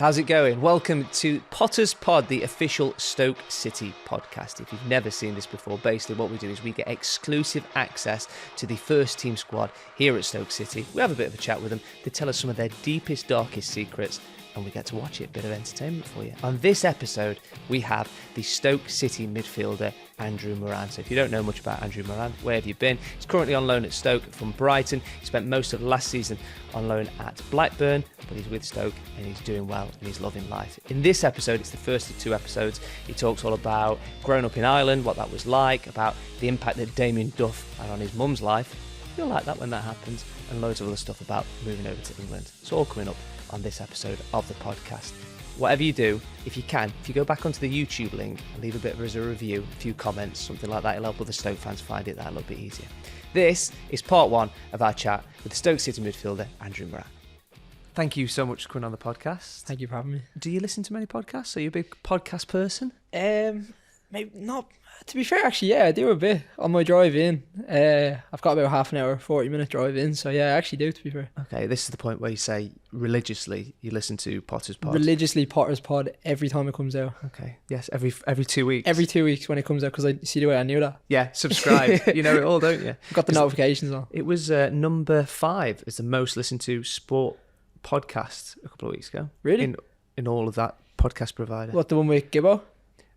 How's it going? Welcome to Potter's Pod, the official Stoke City podcast. If you've never seen this before, basically what we do is we get exclusive access to the first team squad here at Stoke City. We have a bit of a chat with them. They tell us some of their deepest, darkest secrets, and we get to watch it. A bit of entertainment for you. On this episode, we have the Stoke City midfielder, Andrew Moran. So if you don't know much about Andrew Moran, where have you been? He's currently on loan at Stoke from Brighton. He spent most of last season on loan at Blackburn, but he's with Stoke and he's doing well and he's loving life. In this episode, it's the first of two episodes. He talks all about growing up in Ireland, what that was like, about the impact that Damian Duff had on his mum's life. You'll like that when that happens, and loads of other stuff about moving over to England. It's all coming up on this episode of the podcast. Whatever you do, if you go back onto the YouTube link and leave a bit of a review, a few comments, something like that, it'll help other Stoke fans find it that a little bit easier. This is part one of our chat with the Stoke City midfielder, Andrew Moran. Thank you so much for coming on the podcast. Thank you for having me. Do you listen to many podcasts? Are you a big podcast person? Maybe not. To be fair, actually, yeah, I do a bit on my drive in. I've got about half an hour, 40-minute drive in, so yeah, I actually do, to be fair. Okay, this is the point where you say religiously you listen to Potter's Pod. Religiously Potter's Pod every time it comes out. Okay, yes, every 2 weeks. Every 2 weeks when it comes out, because I see the way I knew that. Yeah, subscribe. You know it all, don't you? I've got the notifications on. It was number 5 as the most listened to sport podcast a couple of weeks ago. Really? In all of that podcast provider. What, the one with Gibbo?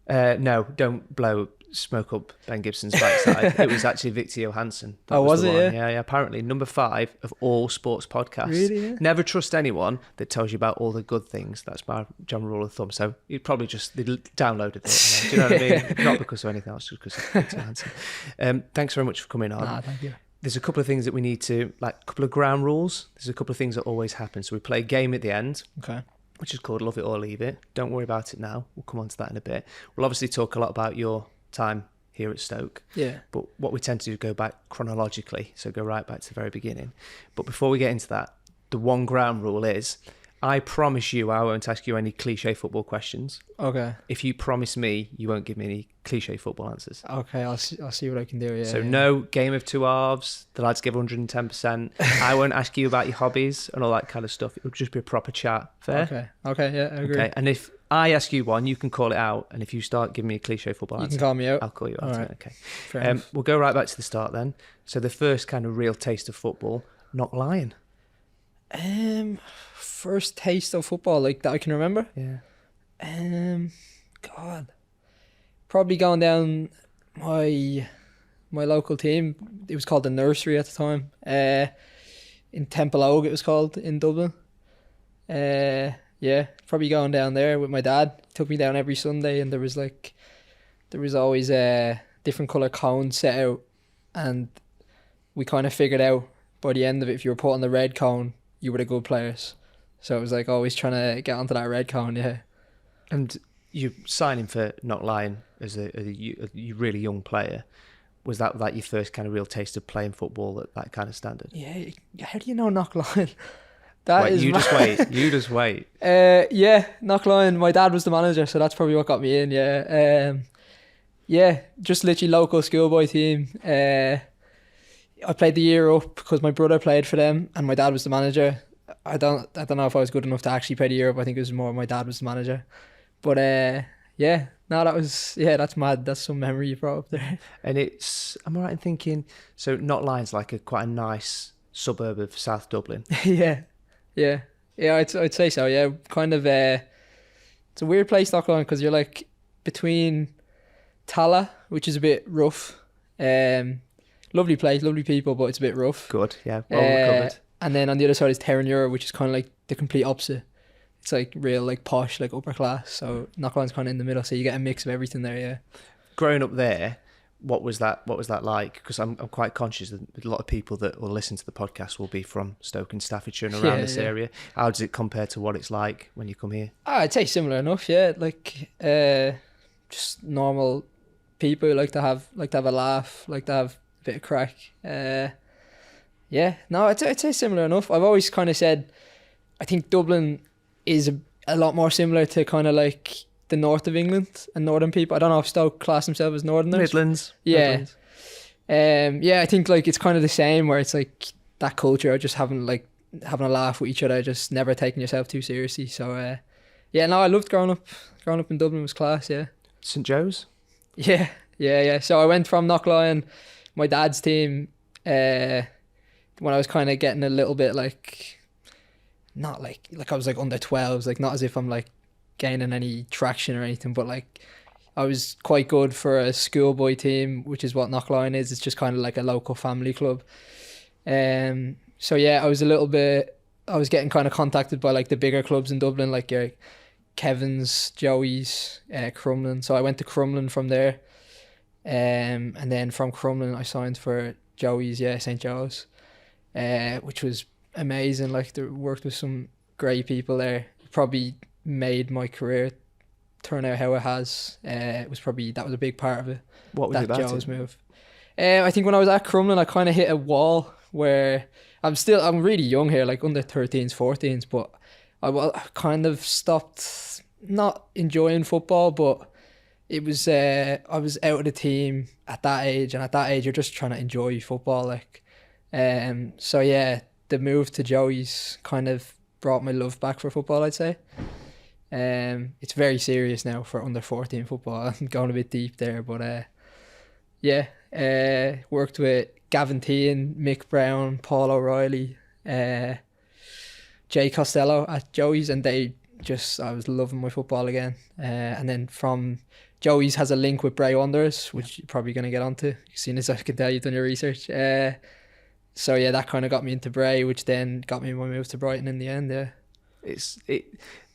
No, don't blow smoke up Ben Gibson's backside. It was actually Victor Johansson. That was it? Yeah, apparently number 5 of all sports podcasts. Really? Yeah. Never trust anyone that tells you about all the good things. That's my general rule of thumb. So you probably just downloaded it. Do you know what I mean? Not because of anything else, just because of Victor Johansson. Thanks very much for coming on. Nah, thank you. There's a couple of things that we need to, like a couple of ground rules. There's a couple of things that always happen. So we play a game at the end. Okay. Which is called Love It or Leave It. Don't worry about it now. We'll come on to that in a bit. We'll obviously talk a lot about your time here at Stoke. Yeah. But what we tend to do is go back chronologically, so go right back to the very beginning. But before we get into that, the one ground rule is, I promise you I won't ask you any cliche football questions. Okay. If you promise me, you won't give me any cliche football answers. Okay, I'll see what I can do, yeah. So no game of two halves, the lads give 110%. I won't ask you about your hobbies and all that kind of stuff. It'll just be a proper chat. Fair? Okay, yeah, I agree. Okay, and if I ask you one, you can call it out. And if you start giving me a cliche football answer, you can call me out. I'll call you out. All right. Okay. Fair enough. We'll go right back to the start then. So the first kind of real taste of football, not lying. First taste of football like that I can remember. Yeah. God, probably going down my local team. It was called the Nursery at the time. In Temple Ogue, it was called in Dublin. Yeah, probably going down there with my dad. He took me down every Sunday, and there was always a different colour cone set out, and we kind of figured out by the end of it, if you were put on the red cone, you were the good players. So it was like always trying to get onto that red cone, yeah. And you signing for Not Lying as a really young player. Was that like your first kind of real taste of playing football at that kind of standard? Yeah, how do you know Not Lying? You just wait. Yeah, Not Lying. My dad was the manager, so that's probably what got me in, yeah. Yeah, just literally local schoolboy team. I played the year up because my brother played for them and my dad was the manager. I don't know if I was good enough to actually play the year up. I think it was more my dad was the manager. But that's mad. That's some memory you brought up there. And am I right in thinking, so Not Lying's like quite a nice suburb of South Dublin? Yeah, I'd say so, yeah. Kind of, it's a weird place, Not Lying, because you're like between Tala, which is a bit rough, lovely place, lovely people, but it's a bit rough. Good, yeah, well recovered. And then on the other side is Terranure, which is kind of like the complete opposite. It's like real, like posh, like upper class. So Knockline's kind of in the middle, so you get a mix of everything there. Yeah. Growing up there, what was that like? Because I'm quite conscious that a lot of people that will listen to the podcast will be from Stoke and Staffordshire and around this area. How does it compare to what it's like when you come here? I'd say similar enough. Yeah, like just normal people who like to have a laugh, like to have a bit of crack. Yeah, no, I'd say similar enough. I've always kind of said, I think Dublin is a lot more similar to kind of like the north of England and northern people. I don't know if Stoke class themselves as northerners. Midlands. Yeah. Midlands. I think like it's kind of the same where it's like that culture of just having a laugh with each other, just never taking yourself too seriously. So Yeah, no, I loved growing up. Growing up in Dublin was class, yeah. St Joe's? Yeah. So I went from Knockline, my dad's team, when I was kind of getting a little bit like, not like I was like under 12s, like not as if I'm like gaining any traction or anything, but like I was quite good for a schoolboy team, which is what Knockline is. It's just kind of like a local family club. So yeah, I was getting kind of contacted by like the bigger clubs in Dublin, like your Kevin's, Joey's, Crumlin. So I went to Crumlin from there. And then from Crumlin I signed for Joey's, St. Joe's, which was amazing. Like, I worked with some great people there. Probably made my career turn out how it has. That was a big part of it. What was that it about Joe's move? I think when I was at Crumlin, I kind of hit a wall where I'm really young here, like under 13s, 14s, but I kind of stopped not enjoying football, but it was I was out of the team at that age, and at that age you're just trying to enjoy football, like. So yeah, the move to Joey's kind of brought my love back for football, I'd say. It's very serious now for under 14 football. I'm going a bit deep there, but worked with Gavin Tehan, Mick Brown, Paul O'Reilly, Jay Costello at Joey's, and I was loving my football again. And then from Joey's has a link with Bray Wanderers, which you're probably going to get onto, seeing as I can tell you've done your research. So yeah, that kind of got me into Bray, which then got me my move to Brighton in the end. Yeah,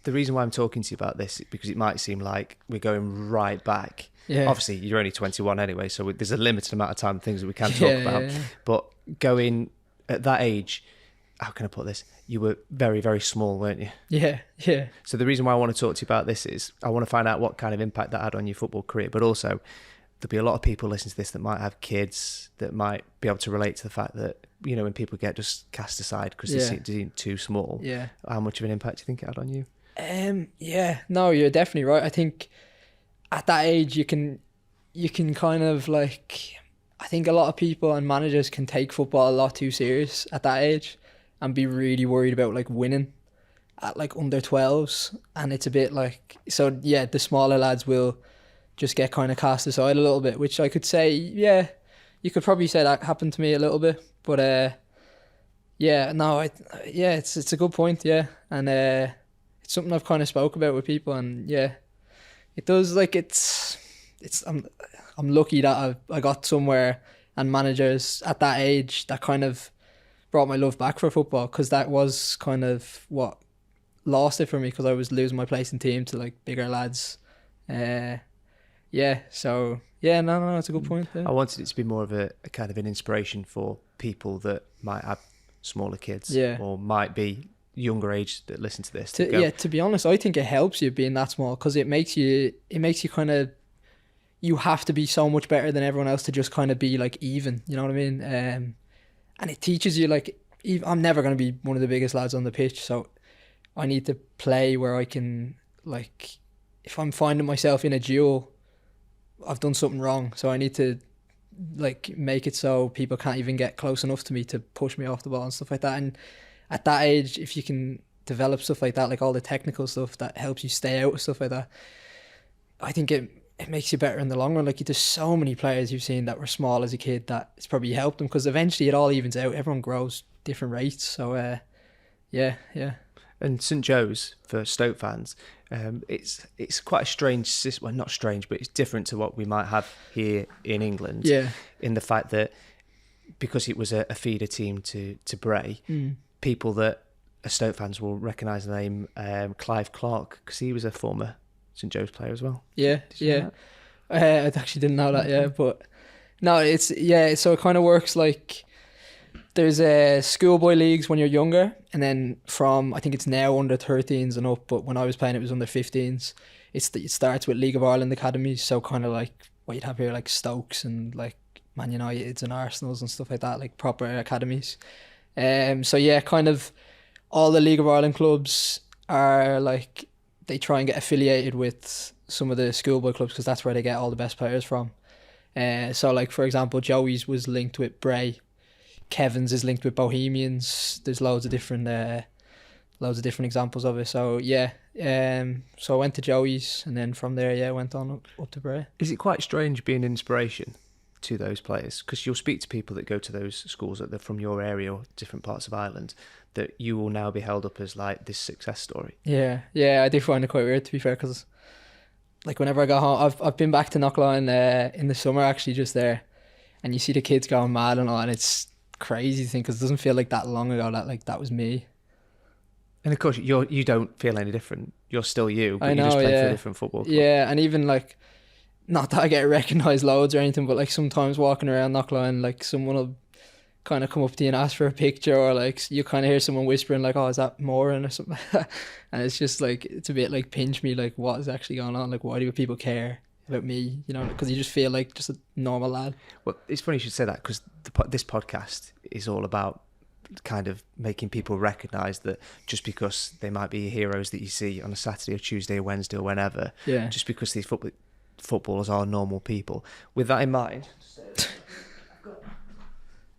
the reason why I'm talking to you about this is because it might seem like we're going right back. Yeah. Obviously, you're only 21 anyway, so there's a limited amount of time, things that we can talk about. Yeah. But going at that age, how can I put this? You were very, very small, weren't you? Yeah. So the reason why I want to talk to you about this is I want to find out what kind of impact that had on your football career, but also there'll be a lot of people listening to this that might have kids that might be able to relate to the fact that, you know, when people get just cast aside because they seem too small, how much of an impact do you think it had on you? No, you're definitely right. I think at that age you can kind of like, I think a lot of people and managers can take football a lot too serious at that age and be really worried about like winning at like under 12s, and it's a bit like, so yeah, the smaller lads will just get kind of cast aside a little bit, which I could say, you could probably say that happened to me a little bit, but it's a good point, and it's something I've kind of spoke about with people, and it does, like, I'm lucky that I got somewhere and managers at that age that kind of brought my love back for football, because that was kind of what lost it for me, because I was losing my place in team to like bigger lads. No, it's a good point. I wanted it to be more of a kind of an inspiration for people that might have smaller kids, or might be younger age that listen to this. To be honest, I think it helps you being that small, because it makes you kind of, you have to be so much better than everyone else to just kind of be like even, you know what I mean? And it teaches you, like, I'm never going to be one of the biggest lads on the pitch, so I need to play where I can, like, if I'm finding myself in a duel, I've done something wrong, so I need to like make it so people can't even get close enough to me to push me off the ball and stuff like that. And at that age, if you can develop stuff like that, like all the technical stuff that helps you stay out of stuff like that, I think it makes you better in the long run. Like, there's so many players you've seen that were small as a kid that it's probably helped them, because eventually it all evens out. Everyone grows different rates. So And St Joe's, for Stoke fans, it's quite a strange system. Well, not strange, but it's different to what we might have here in England. Yeah. In the fact that because it was a feeder team to Bray, people that are Stoke fans will recognise the name Clive Clark, because he was a former St Joe's player as well. Yeah. I actually didn't know that. But no, so it kind of works like, there's schoolboy leagues when you're younger, and then from, I think it's now under 13s and up, but when I was playing it was under 15s. It starts with League of Ireland academies, so kind of like what you'd have here, like Stokes and like Man Uniteds and Arsenals and stuff like that, like proper academies. Kind of all the League of Ireland clubs are like, they try and get affiliated with some of the schoolboy clubs, because that's where they get all the best players from. So like, for example, Joey's was linked with Bray. Kevin's is linked with Bohemians. There's loads of different loads of different examples of it. So yeah, so I went to Joey's, and then from there, yeah, went on up to Bray. Is it quite strange being an inspiration to those players? Because you'll speak to people that go to those schools that they're from your area or different parts of Ireland, that you will now be held up as like this success story. Yeah, I do find it quite weird, to be fair, because like whenever I go home, I've been back to Knockline in the summer actually, just there, and you see the kids going mad and all, and it's crazy to think, because it doesn't feel like that long ago that like that was me. And of course, you don't feel any different. You're still you, but I know, you just play for yeah. a different football club. Yeah, and even like, not that I get recognised loads or anything, but like sometimes walking around Knockline, like someone will kind of come up to you and ask for a picture, or like you kind of hear someone whispering like, "Oh, is that Moran?" or something like that. And it's just like, it's a bit like pinch me, like what is actually going on? Like, why do people care about me? You know, because you just feel like just a normal lad. Well, it's funny you should say that, because this podcast is all about kind of making people recognise that just because they might be heroes that you see on a Saturday or Tuesday or Wednesday or whenever, Yeah. just because these footballers are normal people. With that in mind,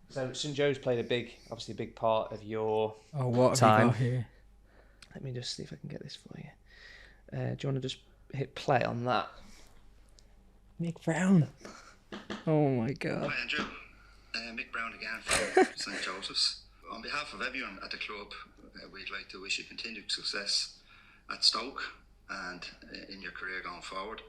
so St Joe's played obviously a big part of your What have time. we got here? Let me just see if I can get this for you. Do you want to just hit play on that? Mick Brown. Oh my God. Hi Andrew, Mick Brown again from St Joseph's. On behalf of everyone at the club, we'd like to wish you continued success at Stoke and in your career going forward.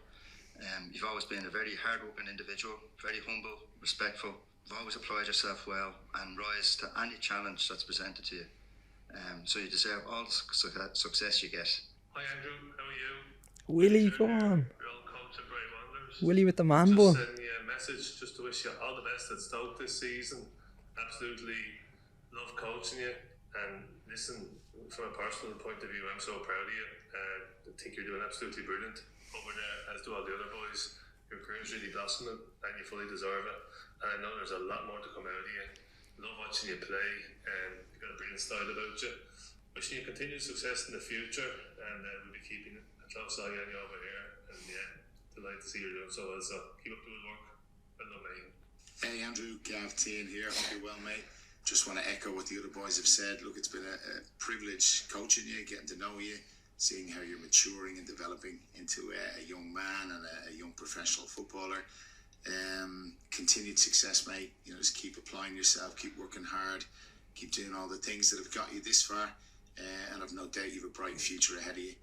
You've always been a very hard-working individual, very humble, respectful. You've always applied yourself well and rise to any challenge that's presented to you. So you deserve all the success you get. Hi Andrew, how are you? Willie, come on. Your old coach at Bray Wanderers. Willie with the man Just bun. sending you a message just to wish you all the best at Stoke this season. Absolutely love coaching you, and listen, from a personal point of view, I'm so proud of you. I think you're doing absolutely brilliant over there, as do all the other boys. Your career's really blossoming and you fully deserve it, and I know there's a lot more to come out of you. Love watching you play, and you've got a brilliant style about you. Wishing you continued success in the future, and we'll be keeping a close eye on you over here, and yeah, delighted to see you doing so well, so keep up the good work. Well done, mate. Hey Andrew, Gav Tien here. Hope you're well, mate. Just want to echo what the other boys have said. Look, it's been a privilege coaching you, getting to know you, seeing how you're maturing and developing into a young man and a young professional footballer. Continued success, mate. You know, just keep applying yourself, keep working hard, keep doing all the things that have got you this far, and I've no doubt you have a bright future ahead of you.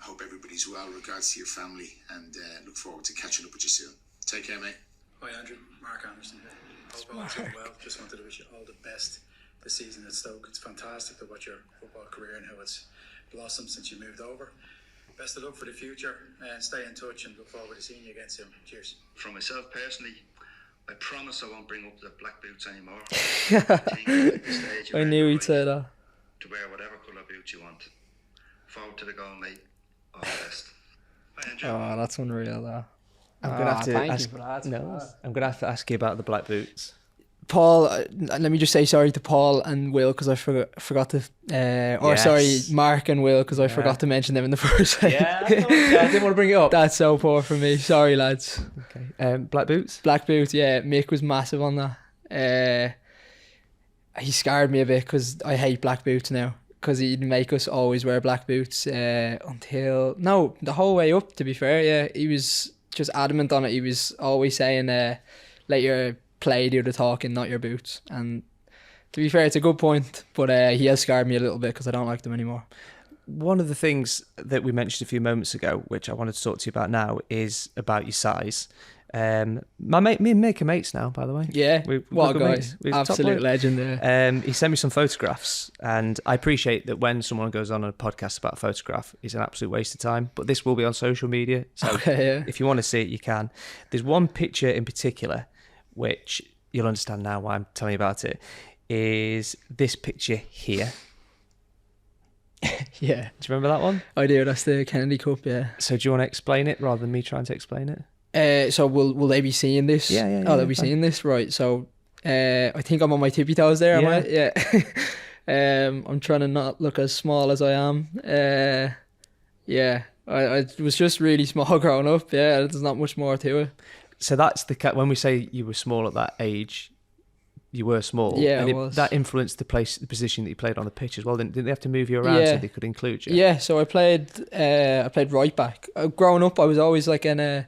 Hope everybody's well, regards to your family, and look forward to catching up with you soon. Take care, mate. Hi Andrew, Mark Anderson here. Hope all is going well. Just wanted to wish you all the best this season at Stoke. It's fantastic to watch your football career and how it's blossomed since you moved over. Best of luck for the future, and stay in touch, and look forward to seeing you again soon. Cheers. From myself personally, I promise I won't bring up the black boots anymore. I think at this stage I you've knew earned he'd the say right that. to wear whatever colour boots you want. Forward to the goal, mate. All the best. Bye, Andrew. Oh, that's unreal, though. I'm gonna have to thank ask. you for that. No, I'm gonna have to ask you about the black boots. Paul, let me just say sorry to Paul and Will, because I forgot to, Yes. sorry, Mark and Will, because I forgot to mention them in the first place. Yeah, I didn't want to bring it up. That's so poor from me. Sorry, lads. Okay. Black boots. Black boots, yeah. Mick was massive on that. He scarred me a bit because I hate black boots now, because he'd make us always wear black boots the whole way up, to be fair. Yeah, he was just adamant on it. He was always saying, let your play do the talking, not your boots. And to be fair, it's a good point, but he has scarred me a little bit because I don't like them anymore. One of the things that we mentioned a few moments ago, which I wanted to talk to you about now, is about your size. My mate, me and Mick are mates now, by the way. Yeah, what a guy. Absolute legend there. He sent me some photographs, and I appreciate that when someone goes on a podcast about a photograph, it's an absolute waste of time, but this will be on social media, so if you want to see it, you can. There's one picture in particular, which you'll understand now why I'm telling you about it, is this picture here. Yeah. Do you remember that one? I do, that's the Kennedy Cup, yeah. So do you want to explain it rather than me trying to explain it? So will they be seeing this? Yeah. Oh, they'll be seeing this, right? So, I think I'm on my tippy toes there. Am I? Yeah. I'm trying to not look as small as I am. Yeah. I was just really small growing up. Yeah, there's not much more to it. So that's when we say you were small at that age, you were small. Yeah, and I was. That influenced the position that you played on the pitch as well. Didn't they have to move you around so they could include you? Yeah, so I played right back. Growing up, I was always like an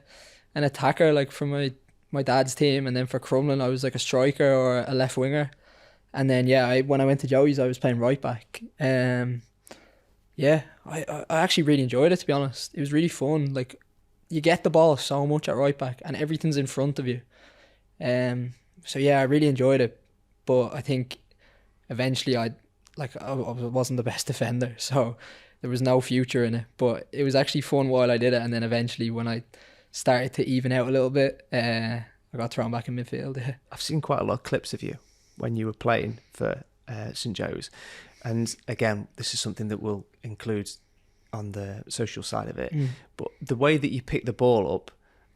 attacker, like for my dad's team, and then for Crumlin, I was like a striker or a left winger. And then when I went to Joey's, I was playing right back. I actually really enjoyed it, to be honest. It was really fun. Like, you get the ball so much at right back, and everything's in front of you. I really enjoyed it, but I think eventually I wasn't the best defender, so there was no future in it. But it was actually fun while I did it, and then eventually when I started to even out a little bit, I got thrown back in midfield. Yeah. I've seen quite a lot of clips of you when you were playing for St Joe's, and again, this is something that we'll include on the social side of it. But the way that you pick the ball up,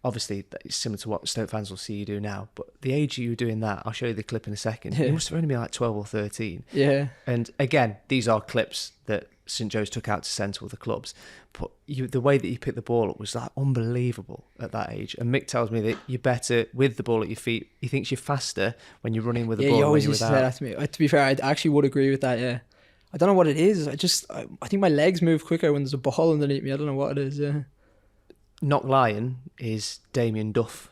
obviously it's similar to what Stoke fans will see you do now, but the age you were doing that, I'll show you the clip in a second. You must have only been like 12 or 13. Yeah. And again, these are clips that St Joe's took out to send to other clubs, but the way that you picked the ball up was like unbelievable at that age. And Mick tells me that you're better with the ball at your feet. He thinks you're faster when you're running with the ball. Yeah, he always when used you're to say without. that to me. To be fair, I actually would agree with that, yeah. I don't know what it is. I think my legs move quicker when there's a ball underneath me. I don't know what it is, yeah. Knock Lion is Damien Duff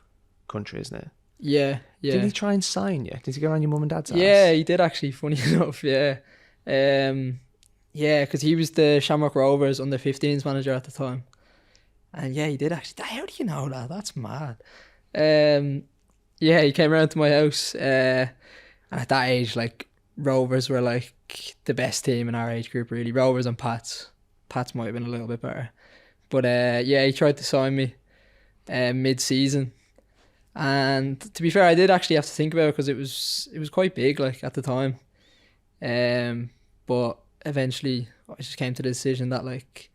country, isn't it? Yeah. Did he try and sign you? Did he go around your mum and dad's house? Yeah, he did actually, funny enough, yeah. Because he was the Shamrock Rovers under 15s manager at the time. And yeah, he did actually. How do you know that? That's mad. He came around to my house. And at that age, like, Rovers were like the best team in our age group, really. Rovers and Pats. Pats might have been a little bit better. But he tried to sign me mid-season. And to be fair, I did actually have to think about it because it was quite big, like, at the time. But eventually I just came to the decision that, like,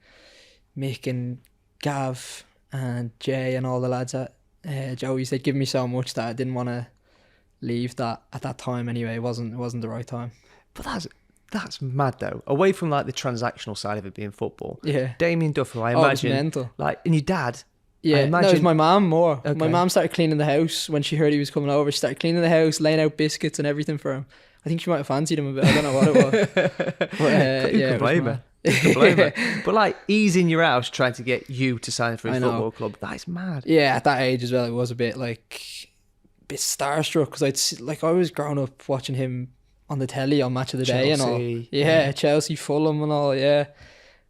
Mick and Gav and Jay and all the lads at Joey's, they'd given me so much that I didn't want to leave that at that time anyway. It wasn't the right time. But that's mad though. Away from like the transactional side of it being football. Yeah. Damien Duff, who I It was imagine, mental. like, and your dad. Yeah, I imagine, no, it was my mum more. Okay. My mum started cleaning the house when she heard he was coming over. She started cleaning the house, laying out biscuits and everything for him. I think she might have fancied him a bit. I don't know what it was. But, you can blame her. You can blame her. But like, he's in your house trying to get you to sign for a football club. That is mad. Yeah, at that age as well, it was a bit starstruck because I was growing up watching him on the telly on Match of the Day and all. Yeah, Chelsea, Fulham and all, yeah.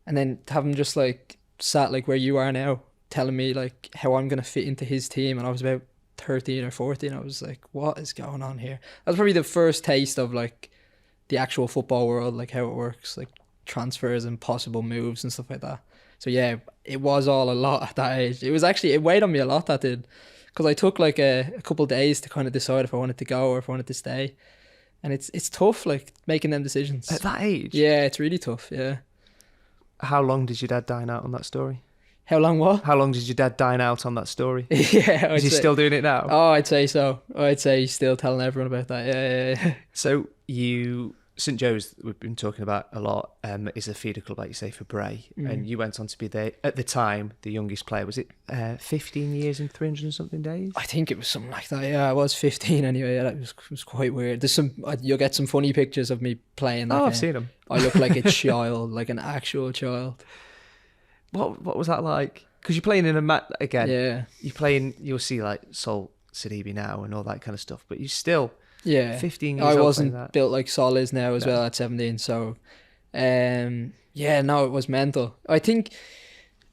And then to have him just like sat like where you are now, telling me like how I'm going to fit into his team, and I was about 13 or 14. I was like, what is going on here? That was probably the first taste of like the actual football world, like how it works, like transfers and possible moves and stuff like that. So yeah, it was all a lot at that age. It weighed on me a lot, that did, because I took like a couple of days to kind of decide if I wanted to go or if I wanted to stay. And it's tough, like, making them decisions. At that age? Yeah, it's really tough, yeah. How long did your dad dine out on that story? How long what? How long did your dad dine out on that story? Yeah. Is he still doing it now? Oh, I'd say so. I'd say he's still telling everyone about that, yeah. So St Joe's, we've been talking about a lot, is a feeder club, like you say, for Bray. And you went on to be there, at the time, the youngest player. Was it 15 years and 300 and something days? I think it was something like that, yeah. I was 15 anyway. Yeah, that was quite weird. You'll get some funny pictures of me playing that game. I've seen them. I look like a child, like an actual child. What was that like? Because you're playing in a mat again. Yeah. You'll see like Sol Sidibe now and all that kind of stuff, but you still... Yeah, 15 years old. I wasn't built like Sol is now as well at 17. So, it was mental. I think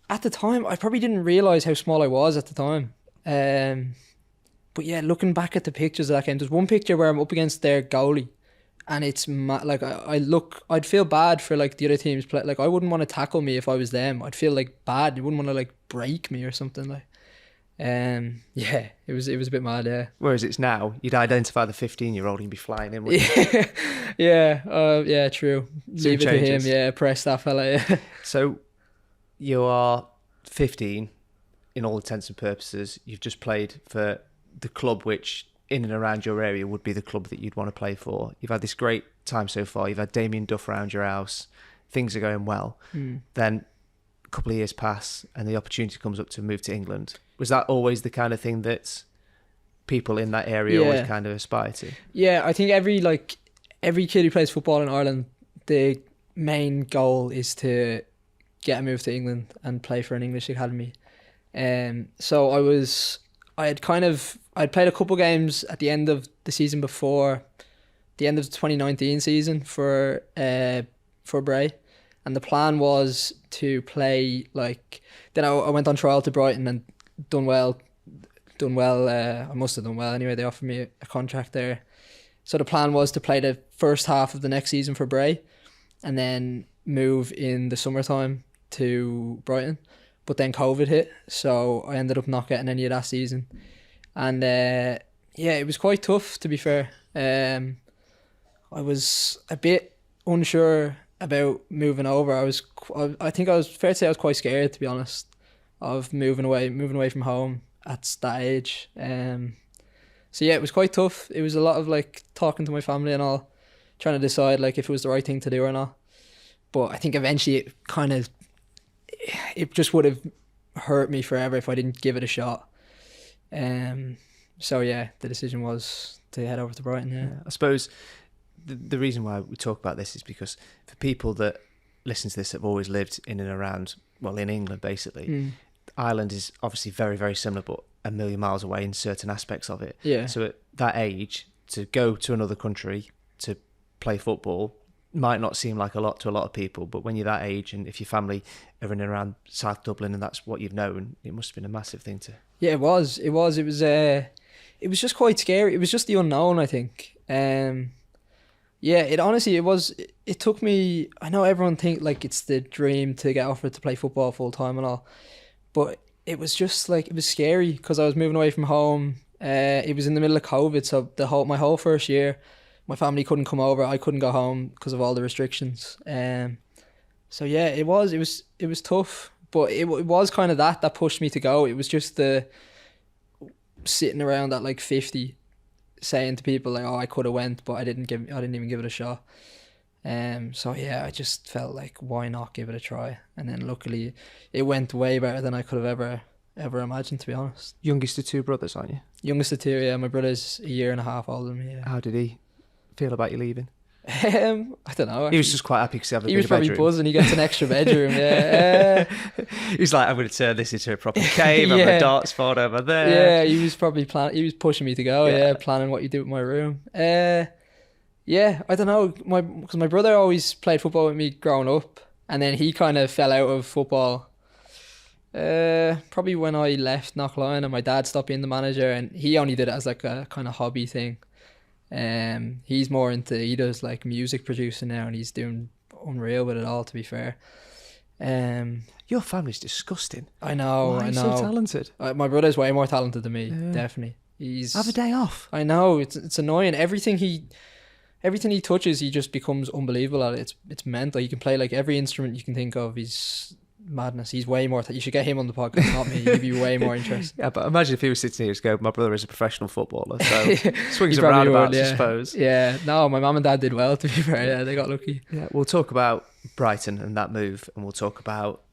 at the time I probably didn't realise how small I was at the time. But yeah, looking back at the pictures of that game, there's one picture where I'm up against their goalie, and it's like I'd feel bad for like the other teams play. Like, I wouldn't want to tackle me if I was them. I'd feel like bad. You wouldn't want to like break me or something like. It was a bit mad, yeah. Whereas it's now, you'd identify the 15-year-old and you'd be flying in with you. Yeah, true. Leave it to him, yeah, press that fella, yeah. So you are 15 in all intents and purposes. You've just played for the club which in and around your area would be the club that you'd want to play for. You've had this great time so far. You've had Damien Duff around your house. Things are going well. Then a couple of years pass and the opportunity comes up to move to England. Was that always the kind of thing that people in that area always kind of aspire to. Yeah, I think every kid who plays football in Ireland, the main goal is to get a move to England and play for an English academy. So I'd played a couple games at the end of the season before the end of the 2019 season for Bray, and the plan was to play then I went on trial to Brighton and done well. I must have done well anyway. They offered me a contract there. So the plan was to play the first half of the next season for Bray and then move in the summertime to Brighton. But then COVID hit, so I ended up not getting any of that season. And it was quite tough, to be fair. I was a bit unsure about moving over. I think I was fair to say I was quite scared, to be honest, of moving away from home at that age. So yeah, it was quite tough. It was a lot of talking to my family and all, trying to decide if it was the right thing to do or not. But I think eventually it just would have hurt me forever if I didn't give it a shot. So yeah, the decision was to head over to Brighton. Yeah, I suppose the reason why we talk about this is because for people that listen to this have always lived in and around, well, in England basically, Ireland is obviously very, very similar, but a million miles away in certain aspects of it. Yeah. So at that age, to go to another country to play football might not seem like a lot to a lot of people, but when you're that age and if your family are in and around South Dublin and that's what you've known, it must have been a massive thing to... Yeah, it was just quite scary. It was just the unknown, I think. It took me, I know everyone think it's the dream to get offered to play football full time and all, but it was just it was scary because I was moving away from home. It was in the middle of COVID, so my whole first year, my family couldn't come over. I couldn't go home because of all the restrictions. So yeah, it was tough, but it was kind of that pushed me to go. It was just the sitting around at 50, saying to people oh, I could have went, but I didn't even give it a shot. So yeah, I just felt why not give it a try? And then luckily, it went way better than I could have ever imagined, to be honest. Youngest of two brothers, aren't you? Youngest of two, yeah. My brother's a year and a half older than me. Yeah. How did he feel about you leaving? I don't know. Actually. He was just quite happy because he was probably buzzing. He gets an extra bedroom. Yeah. He was like, I'm going to turn this into a proper cave. I'm a darts board over there. Yeah, he was probably he was pushing me to go. Yeah, planning what you do with my room. Yeah, I don't know. Because my brother always played football with me growing up, and then he kind of fell out of football. Probably when I left Knockline and my dad stopped being the manager, and he only did it as a kind of hobby thing. He's more into, he does music producing now, and he's doing unreal with it all, to be fair. Your family's disgusting. I know. Why are you so talented? My brother's way more talented than me, definitely. Have a day off. I know, it's annoying. Everything he touches, he just becomes unbelievable at it. It's mental. He can play every instrument you can think of. He's madness. He's way more. You should get him on the podcast, not me. He'd be way more interesting. Yeah, but imagine if he was sitting here and go, my brother is a professional footballer, so swings and roundabouts, I suppose. Yeah, no, my mum and dad did well, to be fair. Yeah, they got lucky. Yeah, we'll talk about Brighton and that move, and we'll talk about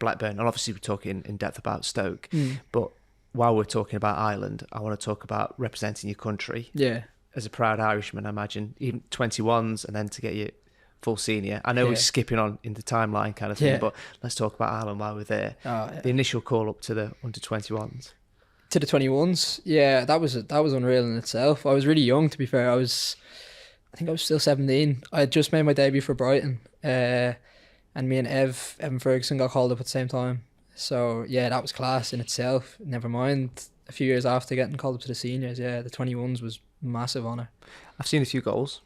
Blackburn, and obviously we're talking in depth about Stoke. But while we're talking about Ireland, I want to talk about representing your country. Yeah. As a proud Irishman, I imagine, even 21s, and then to get you full senior. I know we're skipping on in the timeline kind of thing, but let's talk about Ireland while we're there. The initial call up to the under 21s. To the 21s, yeah, that was unreal in itself. I was really young, to be fair. I think I was still 17. I had just made my debut for Brighton, and me and Evan Ferguson got called up at the same time. So yeah, that was class in itself. Never mind a few years after getting called up to the seniors. Yeah, the 21s was massive honour. I've seen a few goals.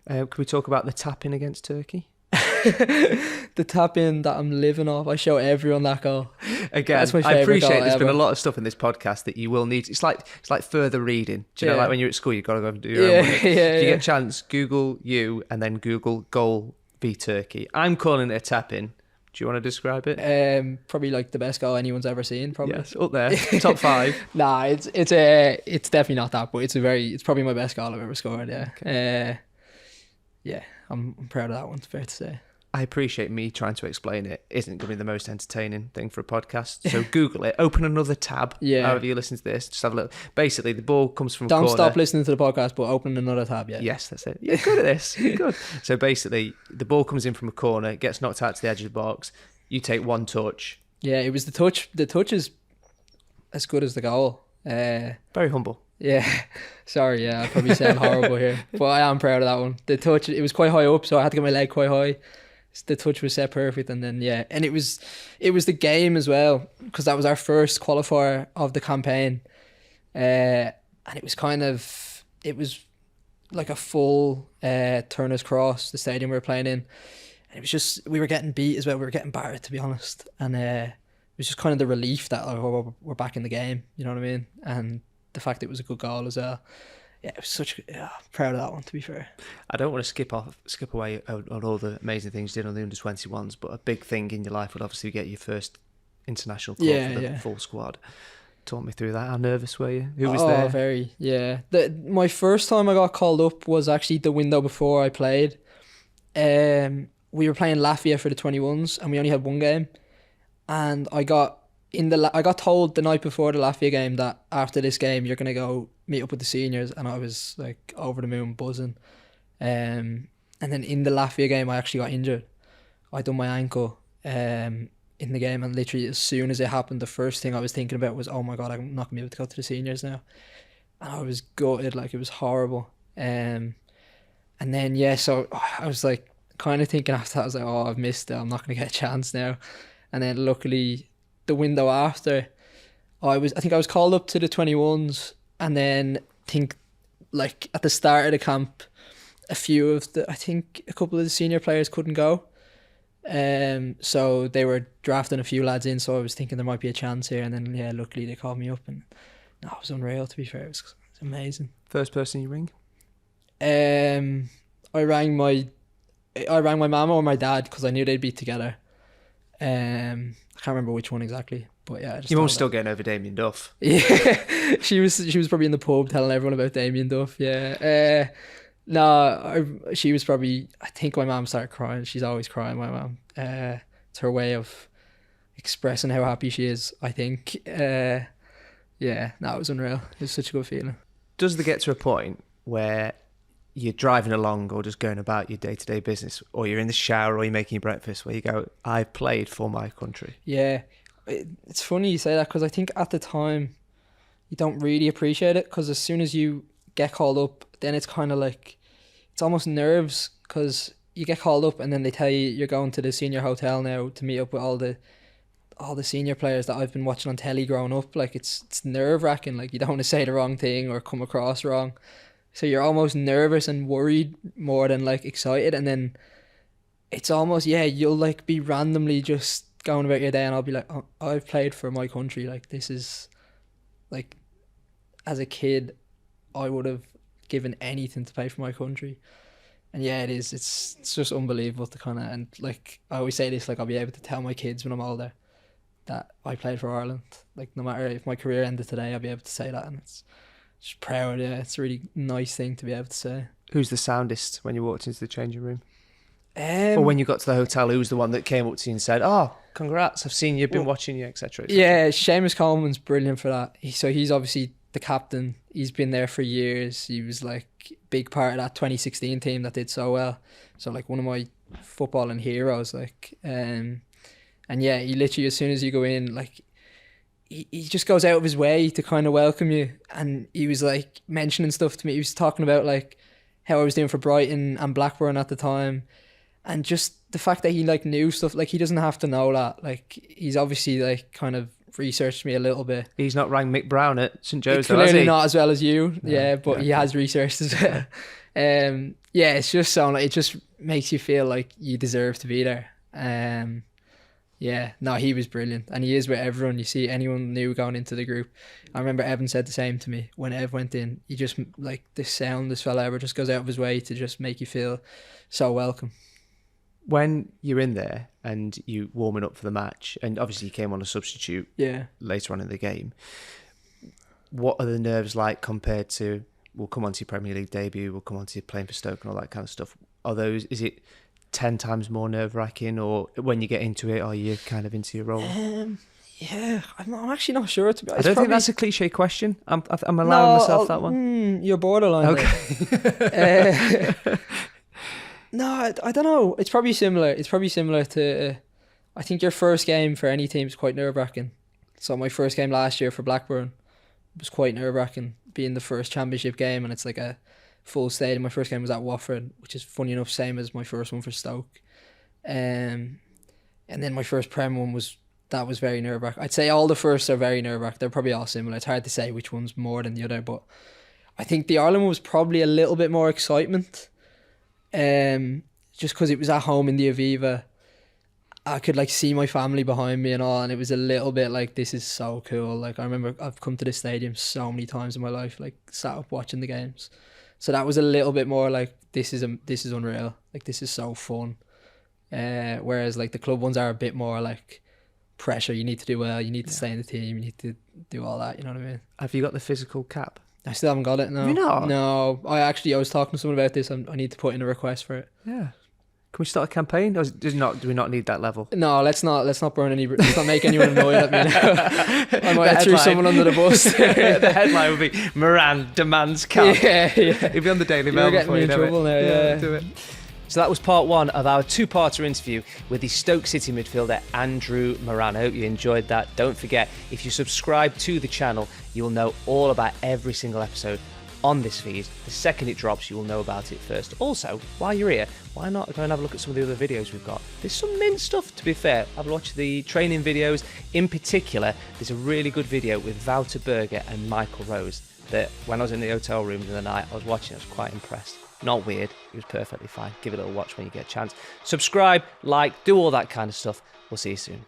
Could we talk about the tap-in against Turkey? The tap-in that I'm living off. I show everyone that goal. Again, that's my I appreciate there's ever. been a lot of stuff in this podcast that you will need. It's like further reading. Do you know, when you're at school, you've got to go and do your own work. If you get a chance, Google you and then Google goal v Turkey. I'm calling it a tap-in. Do you want to describe it? Probably the best goal anyone's ever seen. Probably. Yes, up there, top 5. Nah, it's definitely not that, but it's probably my best goal I've ever scored. Yeah. Okay. Yeah, I'm proud of that one. It's fair to say. I appreciate me trying to explain it isn't going to be the most entertaining thing for a podcast. So Google it, open another tab. Yeah. However you listen to this, just have a look. Basically, the ball comes from a Don't corner. stop listening to the podcast, but open another tab. Yeah. Yes, that's it. You're good at this. You're good. So basically, the ball comes in from a corner, it gets knocked out to the edge of the box. You take one touch. Yeah, it was the touch. The touch is as good as the goal. Very humble. Yeah, sorry, I probably sound horrible here, but I am proud of that one. The touch, it was quite high up, so I had to get my leg quite high. The touch was set perfect, and then and it was the game as well, because that was our first qualifier of the campaign, and it was like a full Turner's Cross, the stadium we were playing in, and it was just, we were getting beat as well. We were getting battered, to be honest, and it was just kind of the relief that we're back in the game. You know what I mean? And the fact it was a good goal as well. Yeah, it was such. Proud of that one, to be fair. I don't want to skip away on all the amazing things you did on the under-21s, but a big thing in your life would obviously get your first international club for the full squad. Talk me through that. How nervous were you? Who was there? Oh, very. Yeah. My first time I got called up was actually the window before I played. We were playing Latvia for the 21s, and we only had one game, and I got told the night before the Latvia game that after this game you're gonna go meet up with the seniors, and I was like over the moon, buzzing. And then in the Latvia game I actually got injured. I done my ankle in the game, and literally as soon as it happened, the first thing I was thinking about was, oh my god, I'm not gonna be able to go to the seniors now. And I was gutted, like it was horrible. And then so I was like kind of thinking after that, I was like, oh, I've missed it, I'm not gonna get a chance now. And then luckily the window after, I think I was called up to the 21s, and then like at the start of the camp, a couple of the senior players couldn't go, so they were drafting a few lads in, so I was thinking there might be a chance here, and then luckily they called me up, and it was unreal, to be fair. It was amazing. First person you ring? I rang my mum or my dad, because I knew they'd be together. I can't remember which one exactly, but yeah. Your mum's still getting over Damien Duff. Yeah, she was probably in the pub telling everyone about Damien Duff. Yeah. She was probably. I think my mum started crying. She's always crying. My mum. It's her way of expressing how happy she is, I think. It was unreal. It was such a good feeling. Does it get to a point where you're driving along or just going about your day-to-day business, or you're in the shower or you're making your breakfast, where you go, I've played for my country? Yeah, it's funny you say that, because I think at the time you don't really appreciate it, because as soon as you get called up, then it's kind of like, it's almost nerves, because you get called up and then they tell you you're going to the senior hotel now to meet up with all the senior players that I've been watching on telly growing up. Like it's nerve-wracking, like you don't want to say the wrong thing or come across wrong. So you're almost nervous and worried more than like excited, and then it's almost, you'll like be randomly just going about your day, and I'll be like, oh, I've played for my country. Like this is, like, as a kid, I would have given anything to play for my country. And it is. It's just unbelievable to kind of, and like I always say this, like I'll be able to tell my kids when I'm older that I played for Ireland. Like no matter if my career ended today, I'll be able to say that, and it's just proud. Yeah, it's a really nice thing to be able to say. Who's the soundest when you walked into the changing room? Or when you got to the hotel, who was the one that came up to you and said, "Oh, congrats! I've seen you, been watching you, etc." Yeah, Seamus Coleman's brilliant for that. He's obviously the captain. He's been there for years. He was like a big part of that 2016 team that did so well. So like one of my footballing heroes. Like, and he literally, as soon as you go in, like he just goes out of his way to kind of welcome you. And he was like mentioning stuff to me. He was talking about like how I was doing for Brighton and Blackburn at the time. And just the fact that he like knew stuff, like he doesn't have to know that. Like he's obviously like kind of researched me a little bit. He's not rang Mick Brown at St Joe's, clearly though, has he? Not as well as you, but he has researched as well. It's just so like it just makes you feel like you deserve to be there. He was brilliant, and he is with everyone. You see anyone new going into the group. I remember Evan said the same to me when Ev went in. He just like the sound this fella ever just goes out of his way to just make you feel so welcome. When you're in there and you warming up for the match, and obviously you came on a substitute later on in the game, what are the nerves like compared to, we'll come on to your Premier League debut, we'll come on to your playing for Stoke and all that kind of stuff. Is it 10 times more nerve-wracking, or when you get into it, are you kind of into your role? Yeah, I'm actually not sure. To be I honest, don't think that's a cliche question. I'm allowing myself that one. You're borderline. Okay. No, I don't know. It's probably similar. It's probably similar to. I think your first game for any team is quite nerve-wracking. So my first game last year for Blackburn was quite nerve-wracking, being the first championship game, and it's like a full stadium. My first game was at Watford, which is funny enough same as my first one for Stoke. And then my first Prem one was very nerve-wracking. I'd say all the firsts are very nerve-wracking. They're probably all similar. It's hard to say which one's more than the other, but I think the Ireland one was probably a little bit more excitement. Just because it was at home in the Aviva. I could like see my family behind me and all, and it was a little bit like, this is so cool. Like, I remember I've come to this stadium so many times in my life, like sat up watching the games. So that was a little bit more like, this is unreal. Like, this is so fun. Whereas like the club ones are a bit more like pressure. You need to do well. You need to stay in the team. You need to do all that. You know what I mean? Have you got the physical cap? I still haven't got it. No. Have you not? No. I was talking to someone about this. I need to put in a request for it. Yeah. Can we start a campaign? Or do we not need that level? No, let's not burn any. Let's not make anyone annoyed at me now. I might have threw someone under the bus. The headline would be Moran demands cap. Yeah. It'd be on the Daily Mail. You're getting me in trouble now. Yeah. Do it. So that was part one of our two-parter interview with the Stoke City midfielder Andrew Moran. I hope you enjoyed that. Don't forget, if you subscribe to the channel, you'll know all about every single episode on this feed. The second it drops, you will know about it first. Also, while you're here, why not go and have a look at some of the other videos we've got? There's some mint stuff, to be fair. I've watched the training videos. In particular, there's a really good video with Wouter Berger and Michael Rose that when I was in the hotel room the other night, I was watching, I was quite impressed. Not weird, it was perfectly fine. Give it a little watch when you get a chance. Subscribe, like, do all that kind of stuff. We'll see you soon.